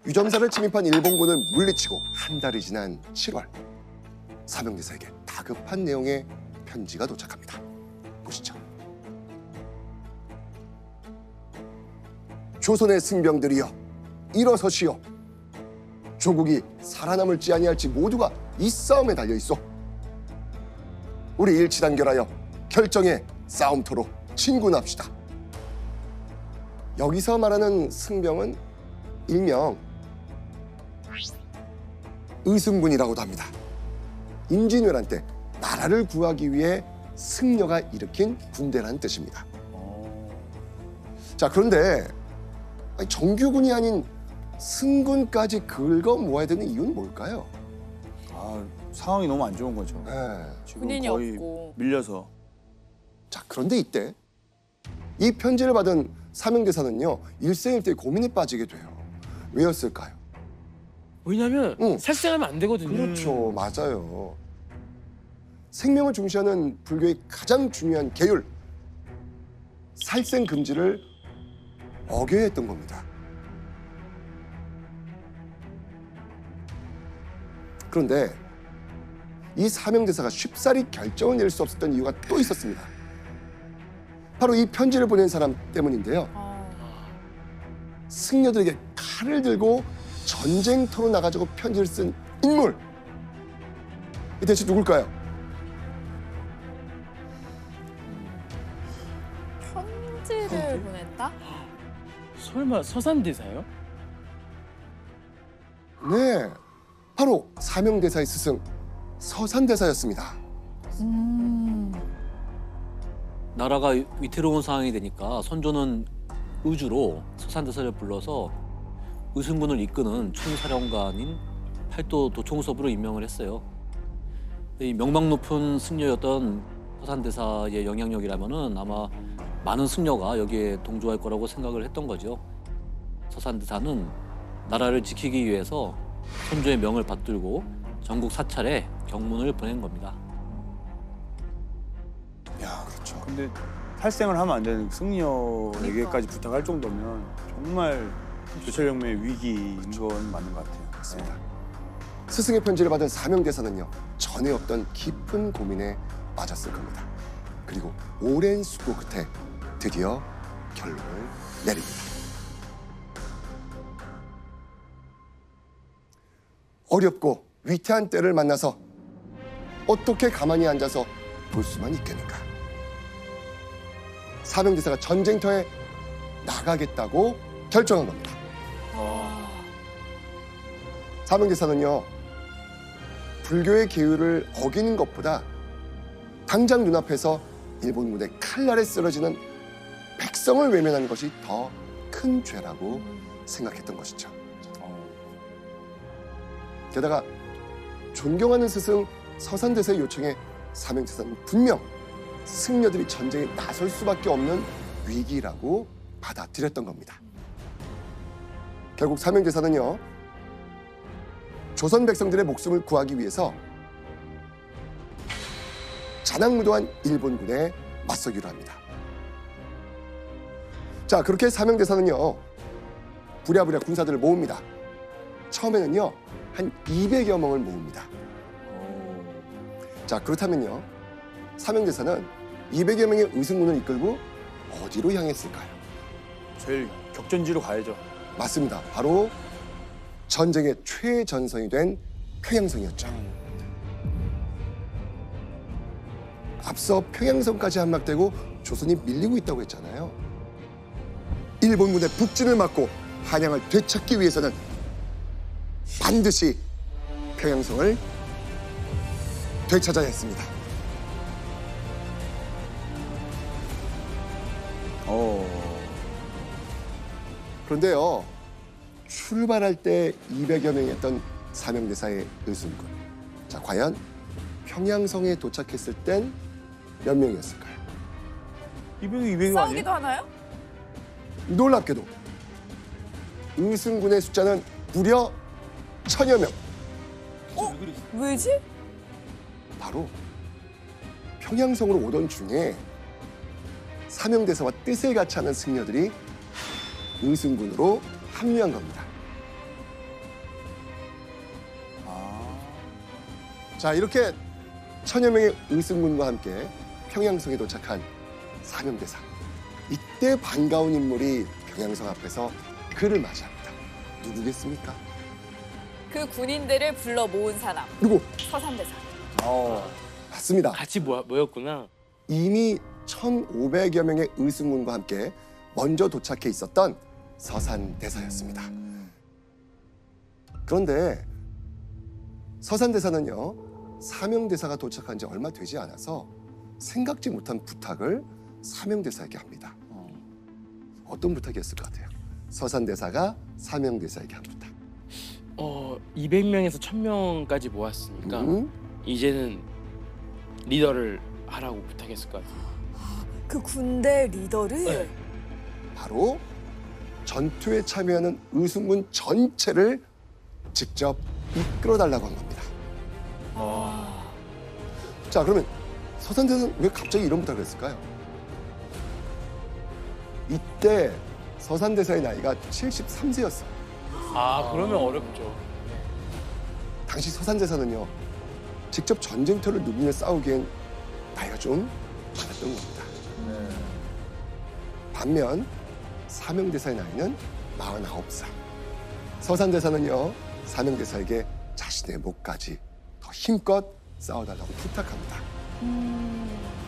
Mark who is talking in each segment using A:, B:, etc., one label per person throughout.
A: 유점사를 침입한 일본군을 물리치고 한 달이 지난 7월, 사명대사에게 다급한 내용의 편지가 도착합니다. 보시죠. 조선의 승병들이여, 일어서시오. 조국이 살아남을지 아니할지 모두가 이 싸움에 달려 있어. 우리 일치단결하여 결정의 싸움터로 진군합시다. 여기서 말하는 승병은 일명 의승군이라고도 합니다. 임진왜란 때 나라를 구하기 위해 승려가 일으킨 군대라는 뜻입니다. 자, 그런데 정규군이 아닌 승군까지 긁어 모아야 되는 이유는 뭘까요?
B: 아, 상황이 너무 안 좋은 거죠.
A: 네.
B: 지금
C: 군인이
B: 거의
C: 없고.
B: 밀려서.
A: 자, 그런데 이때 이 편지를 받은 사명대사는요, 일생일대 고민에 빠지게 돼요. 왜였을까요?
D: 왜냐면
A: 응.
D: 살생하면 안 되거든요.
A: 그렇죠, 맞아요. 생명을 중시하는 불교의 가장 중요한 계율, 살생 금지를 어겨야 했던 겁니다. 그런데 이 사명대사가 쉽사리 결정을 내릴 수 없었던 이유가 또 있었습니다. 바로 이 편지를 보낸 사람 때문인데요. 승려들에게 칼을 들고 전쟁터로 나가자고 편지를 쓴 인물, 이 대체 누굴까요?
C: 편지를 보냈다?
D: 설마 서산대사요?
A: 네, 바로 사명대사의 스승 서산대사였습니다.
E: 나라가 위태로운 상황이 되니까 선조는 의주로 서산대사를 불러서 의승군을 이끄는 총사령관인 팔도 도총섭으로 임명을 했어요. 이 명망 높은 승려였던 서산대사의 영향력이라면은 아마 많은 승려가 여기에 동조할 거라고 생각을 했던 거죠. 서산대사는 나라를 지키기 위해서 선조의 명을 받들고 전국 사찰에 경문을 보낸 겁니다.
B: 야, 그렇죠. 근데 탈생을 하면 안 되는 승려에게까지 부탁할 정도면 정말 조철영매의 위기인 건 맞는 것 같아요.
A: 맞습니다. 스승의 편지를 받은 사명대사는요, 전에 없던 깊은 고민에 빠졌을 겁니다. 그리고 오랜 수고 끝에 드디어 결론을 내립니다. 어렵고 위태한 때를 만나서 어떻게 가만히 앉아서 볼 수만 있겠는가. 사명대사가 전쟁터에 나가겠다고 결정한 겁니다. 사명대사는요, 불교의 계율을 어기는 것보다 당장 눈앞에서 일본군의 칼날에 쓰러지는 백성을 외면하는 것이 더 큰 죄라고 생각했던 것이죠. 게다가 존경하는 스승 서산대사의 요청에 사명대사는 분명 승려들이 전쟁에 나설 수밖에 없는 위기라고 받아들였던 겁니다. 결국 사명대사는요, 조선 백성들의 목숨을 구하기 위해서 잔악무도한 일본군에 맞서기로 합니다. 자, 그렇게 사명대사는요, 부랴부랴 군사들을 모읍니다. 처음에는요, 한 200여 명을 모읍니다. 자, 그렇다면요, 사명대사는 200여 명의 의승군을 이끌고 어디로 향했을까요?
B: 제일 격전지로 가야죠.
A: 맞습니다. 바로 전쟁의 최전선이 된 평양성이었죠. 앞서 평양성까지 함락되고 조선이 밀리고 있다고 했잖아요. 일본군의 북진을 막고 한양을 되찾기 위해서는 반드시 평양성을 되찾아야 했습니다. 그런데요, 출발할 때 200여 명이었던 사명대사의 의승군. 자, 과연 평양성에 도착했을 땐 몇 명이었을까요?
B: 200이 200이 아니에요?
C: 싸우기도 하나요?
A: 놀랍게도 의승군의 숫자는 무려 1000여 명.
C: 왜지?
A: 바로 평양성으로 오던 중에 사명대사와 뜻을 같이 하는 승려들이 의승군으로 합류한 겁니다. 자, 이렇게 천여 명의 의승군과 함께 평양성에 도착한 사명대사. 이때 반가운 인물이 평양성 앞에서 그를 맞이합니다. 누구겠습니까?
C: 그 군인들을 불러 모은 사람.
A: 누구?
C: 서산대사.
A: 맞습니다.
D: 같이 모였구나.
A: 이미 1,500여 명의 의승군과 함께 먼저 도착해 있었던 서산대사였습니다. 그런데 서산대사는요, 사명대사가 도착한 지 얼마 되지 않아서 생각지 못한 부탁을 사명대사에게 합니다. 어떤 부탁이었을 것 같아요? 서산대사가 사명대사에게 한 부탁.
D: 200명에서 1000명까지 모았으니까 이제는 리더를 하라고 부탁했을 것 같아요.
C: 그 군대 리더를?
D: 네.
A: 바로 전투에 참여하는 의승군 전체를 직접 이끌어달라고 한 겁니다. 자, 그러면 서산대사는 왜 갑자기 이런 부탁을 했을까요? 이때 서산대사의 나이가 73세였어요.
D: 그러면 어렵죠.
A: 당시 서산대사는요, 직접 전쟁터를 누비며 싸우기엔 나이가 좀 많았던 겁니다. 반면 사명대사의 나이는 49살. 서산대사는요, 사명대사에게 자신의 목까지 더 힘껏 싸워달라고 부탁합니다.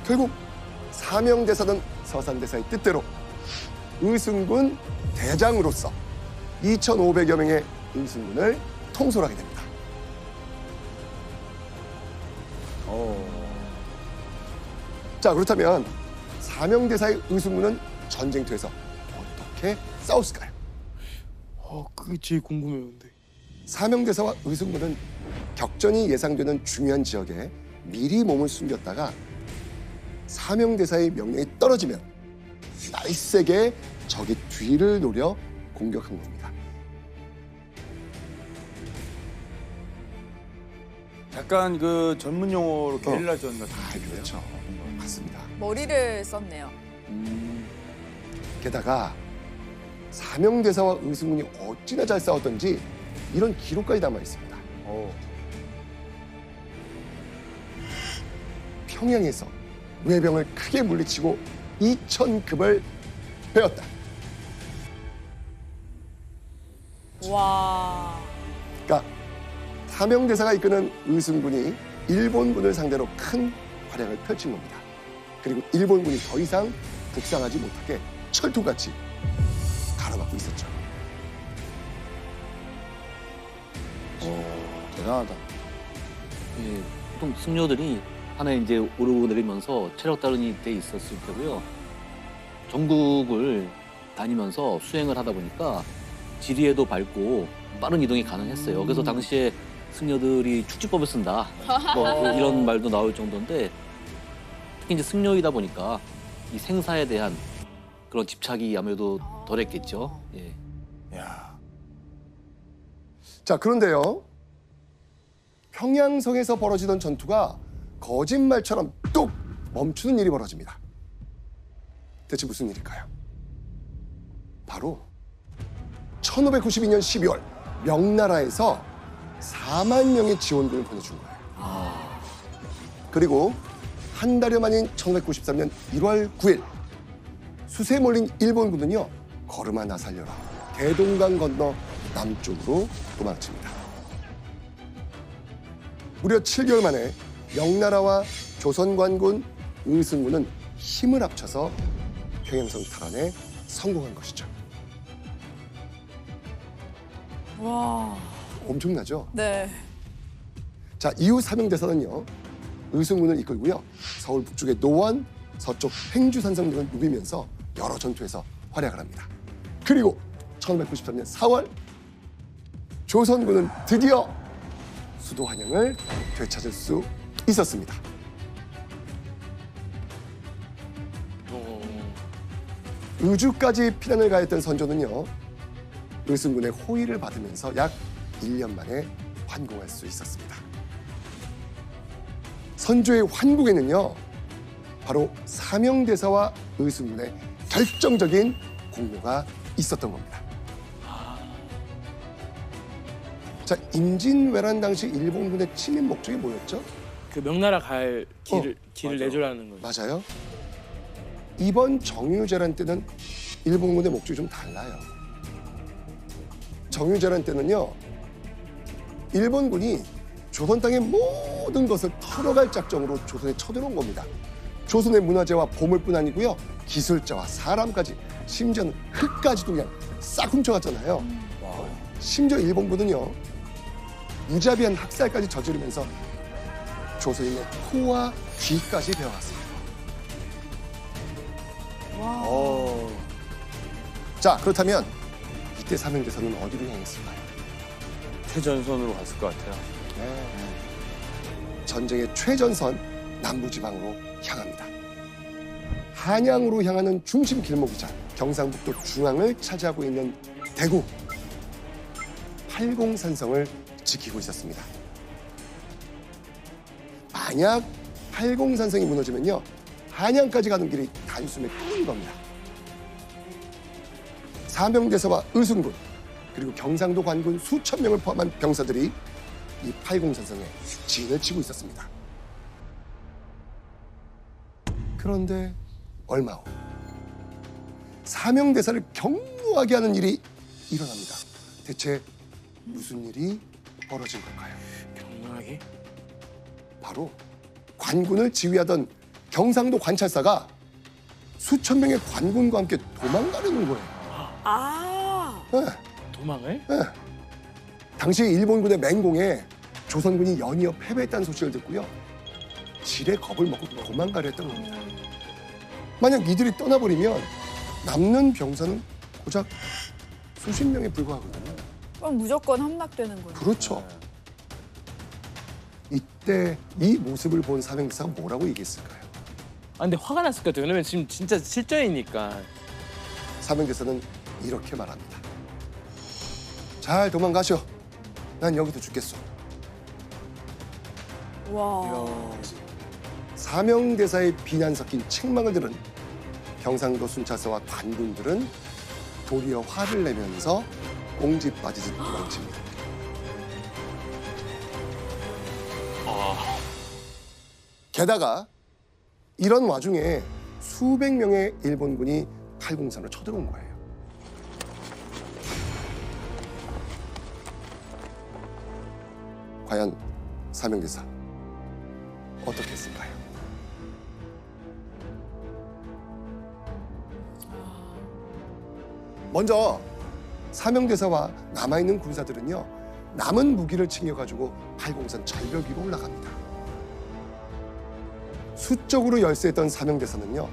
A: 결국 사명대사는 서산대사의 뜻대로 의승군 대장으로서 2,500여 명의 의승군을 통솔하게 됩니다. 자, 그렇다면 사명대사의 의승군은 전쟁터에서 어떻게 싸웠을까요?
D: 그게 제일 궁금해요근데.
A: 사명대사와 의승군은 격전이 예상되는 중요한 지역에 미리 몸을 숨겼다가 사명대사의 명령이 떨어지면 날쌔게 적의 뒤를 노려 공격한 겁니다.
B: 약간 그 전문 용어로 게릴라전 같은 거.
A: 그렇죠. 맞습니다.
C: 머리를 썼네요.
A: 게다가 사명대사와 의승군이 어찌나 잘 싸웠던지 이런 기록까지 남아 있습니다. 평양에서 외병을 크게 물리치고 2,000급을 베었다.
C: 와.
A: 그러니까 사명대사가 이끄는 의승군이 일본군을 상대로 큰 활약을 펼친 겁니다. 그리고 일본군이 더 이상 북상하지 못하게 철통같이 가로막고 있었죠.
B: 대단하다.
E: 예, 보통 승려들이 하나에 이제 오르고 내리면서 체력 다운이 돼 있었을 테고요. 전국을 다니면서 수행을 하다 보니까 지리에도 밟고 빠른 이동이 가능했어요. 그래서 당시에 승려들이 축지법을 쓴다. 뭐 이런 말도 나올 정도인데 특히 이제 승려이다 보니까 이 생사에 대한 그런 집착이 아무래도 덜했겠죠. 예.
B: 야,
A: 자, 그런데요. 평양성에서 벌어지던 전투가 거짓말처럼 뚝 멈추는 일이 벌어집니다. 대체 무슨 일일까요? 바로 1592년 12월 명나라에서 4만 명의 지원군을 보내준 거예요. 그리고 한 달여 만인 1993년 1월 9일 수세에 몰린 일본군은요, 걸음아 나살려라 대동강 건너 남쪽으로 도망칩니다. 무려 7개월 만에 명나라와 조선관군, 의승군은 힘을 합쳐서 평양성 탈환에 성공한 것이죠.
C: 와.
A: 엄청나죠?
C: 네.
A: 자, 이후 사명대사는요, 의승군을 이끌고요, 서울 북쪽의 노원, 서쪽 횡주산성 등을 누비면서 여러 전투에서 활약을 합니다. 그리고 1993년 4월 조선군은 드디어 수도 한양을 되찾을 수 있었습니다. 의주까지 피난을 가했던 선조는요, 의승군의 호의를 받으면서 약 1년 만에 환공할 수 있었습니다. 선조의 환국에는요, 바로 사명대사와 의승군의 결정적인 공로가 있었던 겁니다. 자, 임진왜란 당시 일본군의 침입 목적이 뭐였죠?
D: 그 명나라 갈 길을
B: 맞아.
D: 내주라는 거죠.
A: 맞아요. 이번 정유재란 때는 일본군의 목적이 좀 달라요. 정유재란 때는요, 일본군이 조선 땅의 모든 것을 털어갈 작정으로 조선에 쳐들어온 겁니다. 조선의 문화재와 보물뿐 아니고요, 기술자와 사람까지, 심지어는 흙까지도 그냥 싹 훔쳐갔잖아요. 심지어 일본군은요, 무자비한 학살까지 저지르면서 조선인의 코와 귀까지 베어갔습니다. 자, 그렇다면 이때 사명대사는 어디로 향했을까요?
B: 최전선으로 갔을 것 같아요.
A: 전쟁의 최전선 남부지방으로 향합니다. 한양으로 향하는 중심 길목이자 경상북도 중앙을 차지하고 있는 대구 팔공산성을 지키고 있었습니다. 만약 팔공산성이 무너지면요, 한양까지 가는 길이 단숨에 끊긴 겁니다. 사명대사와 의순군 그리고 경상도 관군 수천 명을 포함한 병사들이 이 팔공산성에 진을 치고 있었습니다. 그런데 얼마 후 사명대사를 경무하게 하는 일이 일어납니다. 대체 무슨 일이 벌어진 걸까요?
D: 경무하게?
A: 바로 관군을 지휘하던 경상도 관찰사가 수천 명의 관군과 함께 도망가려는 거예요.
C: 아,
A: 네,
D: 도망을?
A: 네. 당시 일본군의 맹공에 조선군이 연이어 패배했다는 소식을 듣고요, 지레 겁을 먹고 도망가려 했던 겁니다. 만약 이들이 떠나버리면 남는 병사는 고작 수십 명에 불과하거든요.
C: 그럼 무조건 함락되는 거예요.
A: 그렇죠. 이때 이 모습을 본 사명대사가 뭐라고 얘기했을까요?
D: 아 근데 화가 났을 것 같아요. 왜냐면 지금 진짜 실전이니까.
A: 사명대사는 이렇게 말합니다. 잘 도망가시오. 난 여기서 죽겠소.
C: 와.
A: 사명대사의 비난 섞인 책망을 들은 경상도 순찰사와 관군들은 도리어 화를 내면서 꽁지 빠지듯 도망칩니다. 게다가 이런 와중에 수백 명의 일본군이 팔공산으로 쳐들어온 거예요. 과연 사명대사 어떻게 했을까요? 먼저 사명대사와 남아있는 군사들은요, 남은 무기를 챙겨가지고 팔공산 절벽 위로 올라갑니다. 수적으로 열세했던 사명대사는요,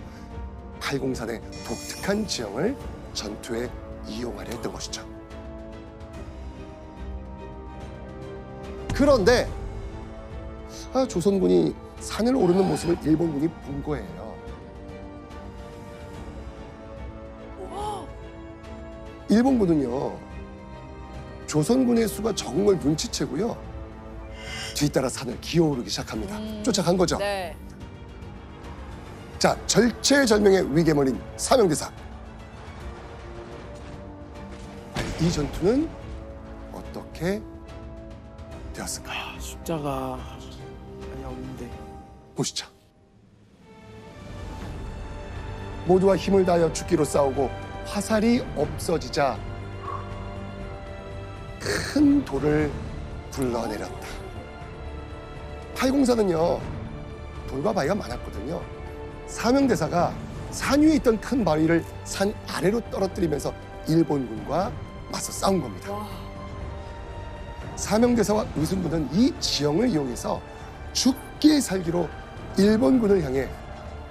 A: 팔공산의 독특한 지형을 전투에 이용하려 했던 것이죠. 그런데 조선군이 산을 오르는 모습을 일본군이 본 거예요. 일본군은요, 조선군의 수가 적은 걸 눈치채고요, 뒤따라 산을 기어오르기 시작합니다. 쫓아간 거죠.
C: 네.
A: 자, 절체절명의 위기에 몰린 사명대사. 이 전투는 어떻게 되었을까요?
D: 숫자가 많이 없는데.
A: 보시죠. 모두가 힘을 다하여 죽기로 싸우고 화살이 없어지자 큰 돌을 굴러내렸다. 팔공산은요, 돌과 바위가 많았거든요. 사명대사가 산 위에 있던 큰 바위를 산 아래로 떨어뜨리면서 일본군과 맞서 싸운 겁니다.
C: 와.
A: 사명대사와 의순군은 이 지형을 이용해서 죽기 살기로 일본군을 향해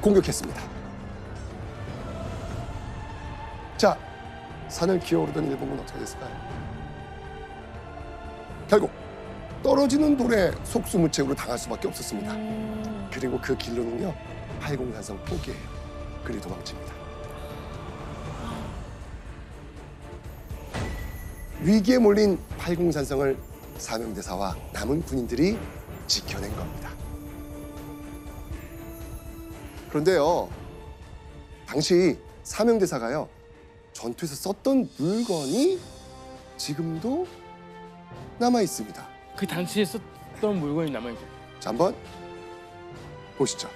A: 공격했습니다. 자, 산을 기어오르던 일본군은 어떻게 됐을까요? 결국 떨어지는 돌에 속수무책으로 당할 수밖에 없었습니다. 그리고 그 길로는요, 팔공산성 포기해요. 그리 도망칩니다. 위기에 몰린 팔공산성을 사명대사와 남은 군인들이 지켜낸 겁니다. 그런데요, 당시 사명대사가요, 전투에서 썼던 물건이 지금도 남아 있습니다.
D: 그 당시에 썼던 물건이 남아있어요.
A: 자, 한번 보시죠.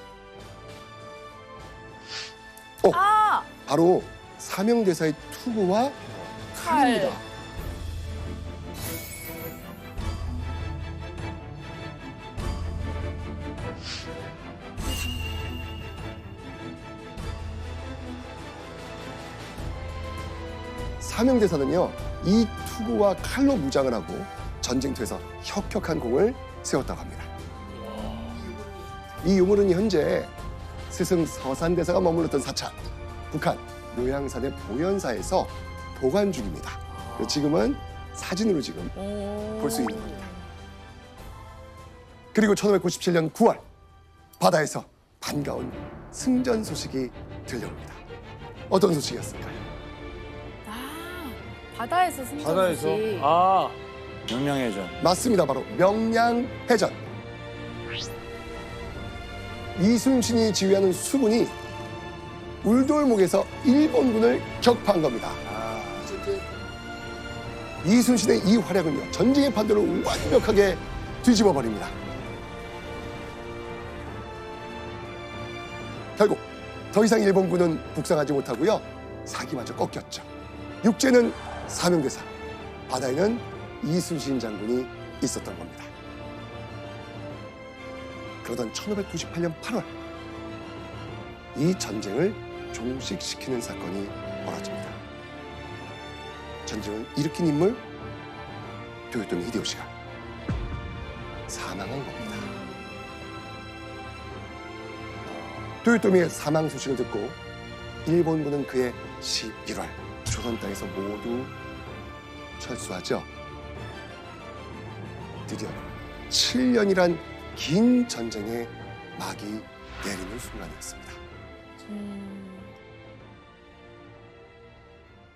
C: 아,
A: 바로 사명대사의 투구와 칼입니다.
C: 칼.
A: 사명대사는요, 이 투구와 칼로 무장을 하고 전쟁터에서 혁혁한 공을 세웠다고 합니다. 이 유물은 현재 스승 서산대사가 머물렀던 사찰, 북한 묘양산의 보현사에서 보관 중입니다. 지금은 사진으로 지금 볼 수 있는 겁니다. 그리고 1597년 9월 바다에서 반가운 승전 소식이 들려옵니다. 어떤 소식이었을까요?
C: 아, 바다에서 승전
B: 바다에서
C: 소식.
B: 아 명량해전.
A: 맞습니다. 바로 명량해전. 이순신이 지휘하는 수군이 울돌목에서 일본군을 격파한 겁니다. 이순신의 이 활약은요, 전쟁의 판도를 완벽하게 뒤집어 버립니다. 결국 더 이상 일본군은 북상하지 못하고요, 사기마저 꺾였죠. 육지에는 사명대사, 바다에는 이순신 장군이 있었던 겁니다. 그러던 1598년 8월 이 전쟁을 종식시키는 사건이 벌어집니다. 전쟁을 일으킨 인물 도요토미 히데요시가 사망한 겁니다. 도요토미의 사망 소식을 듣고 일본군은 그해 11월 조선 땅에서 모두 철수하죠. 드디어 7년이란 긴 전쟁의 막이 내리는 순간이었습니다.